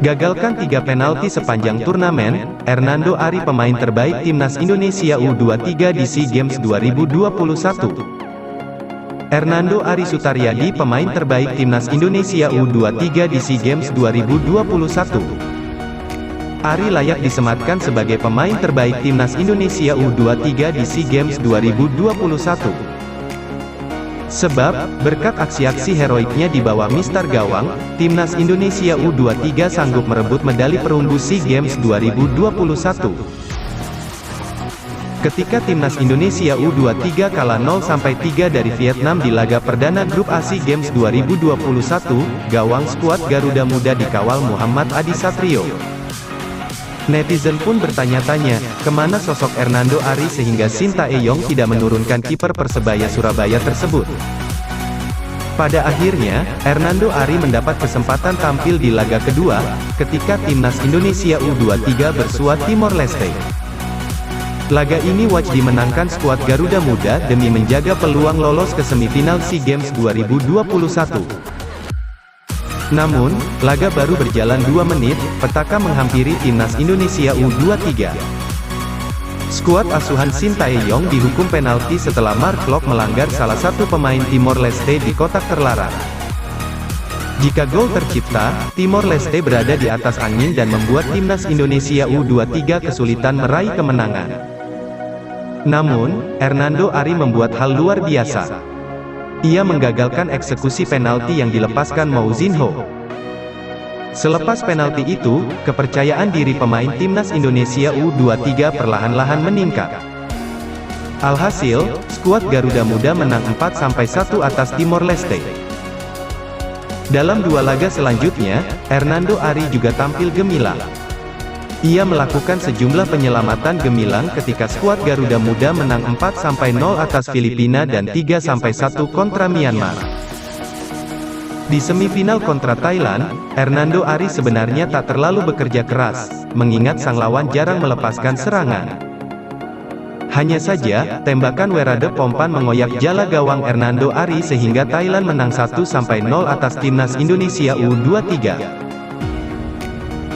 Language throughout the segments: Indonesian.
Gagalkan 3 penalti sepanjang turnamen, Hernando Ari pemain terbaik Timnas Indonesia U23 di SEA Games 2021. Hernando Ari Sutaryadi pemain terbaik Timnas Indonesia U23 di SEA Games 2021. Ari layak disematkan sebagai pemain terbaik Timnas Indonesia U23 di SEA Games 2021. Sebab, berkat aksi-aksi heroiknya di bawah Mister Gawang, Timnas Indonesia U23 sanggup merebut medali perunggu SEA Games 2021. Ketika Timnas Indonesia U23 kalah 0-3 dari Vietnam di laga perdana grup A SEA Games 2021, gawang skuad Garuda Muda dikawal Muhammad Adi Satrio. Netizen pun bertanya-tanya, kemana sosok Hernando Ari sehingga Sintayong tidak menurunkan kiper Persebaya Surabaya tersebut. Pada akhirnya, Hernando Ari mendapat kesempatan tampil di laga kedua, ketika Timnas Indonesia U23 bersuat Timor Leste. Laga ini wajib dimenangkan skuad Garuda Muda demi menjaga peluang lolos ke semifinal SEA Games 2021. Namun, laga baru berjalan 2 menit, petaka menghampiri Timnas Indonesia U23. Skuad asuhan Sintayong dihukum penalti setelah Mark Klok melanggar salah satu pemain Timor Leste di kotak terlarang. Jika gol tercipta, Timor Leste berada di atas angin dan membuat Timnas Indonesia U23 kesulitan meraih kemenangan. Namun, Hernando Ari membuat hal luar biasa. Ia menggagalkan eksekusi penalti yang dilepaskan Mouzinho. Selepas penalti itu, kepercayaan diri pemain Timnas Indonesia U23 perlahan-lahan meningkat. Alhasil, skuad Garuda Muda menang 4-1 atas Timor Leste. Dalam 2 laga selanjutnya, Hernando Ari juga tampil gemilang. Ia melakukan sejumlah penyelamatan gemilang ketika skuad Garuda Muda menang 4-0 atas Filipina dan 3-1 kontra Myanmar. Di semifinal kontra Thailand, Hernando Ari sebenarnya tak terlalu bekerja keras, mengingat sang lawan jarang melepaskan serangan. Hanya saja, tembakan Werade Pompan mengoyak jala gawang Hernando Ari sehingga Thailand menang 1-0 atas Timnas Indonesia U23.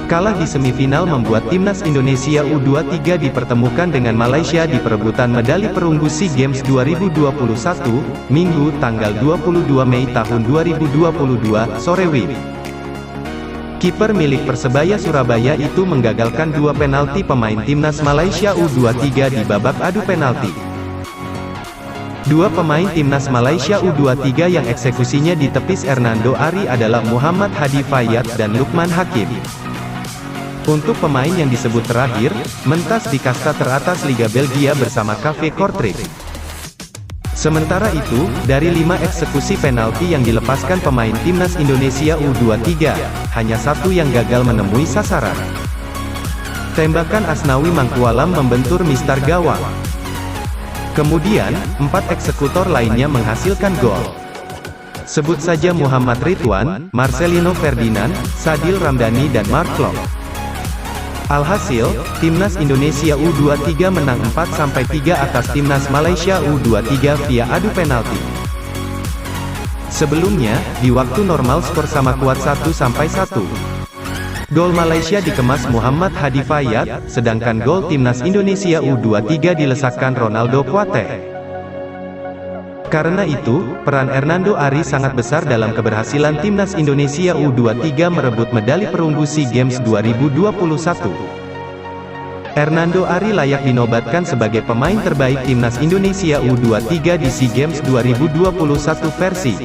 Kalah di semifinal membuat Timnas Indonesia U23 dipertemukan dengan Malaysia di perebutan medali perunggu SEA Games 2021, Minggu, tanggal 22 Mei tahun 2022, sore WIB. Kiper milik Persebaya Surabaya itu menggagalkan 2 penalti pemain Timnas Malaysia U23 di babak adu penalti. 2 pemain Timnas Malaysia U23 yang eksekusinya ditepis Hernando Ari adalah Muhammad Hadi Fayad dan Lukman Hakim. Untuk pemain yang disebut terakhir, mentas di kasta teratas Liga Belgia bersama KV Kortrijk. Sementara itu, dari 5 eksekusi penalti yang dilepaskan pemain Timnas Indonesia U23, hanya 1 yang gagal menemui sasaran. Tembakan Asnawi Mangkualam membentur Mister Gawang. Kemudian, 4 eksekutor lainnya menghasilkan gol. Sebut saja Muhammad Ridwan, Marcelino Ferdinand, Sadil Ramdhani dan Mark Klok. Alhasil, Timnas Indonesia U23 menang 4-3 atas Timnas Malaysia U23 via adu penalti. Sebelumnya, di waktu normal skor sama kuat 1-1. Gol Malaysia dikemas Muhammad Hadi Fayad, sedangkan gol Timnas Indonesia U23 dilesakkan Ronaldo Kuate. Karena itu, peran Hernando Ari sangat besar dalam keberhasilan Timnas Indonesia U23 merebut medali perunggu SEA Games 2021. Hernando Ari layak dinobatkan sebagai pemain terbaik Timnas Indonesia U23 di SEA Games 2021 versi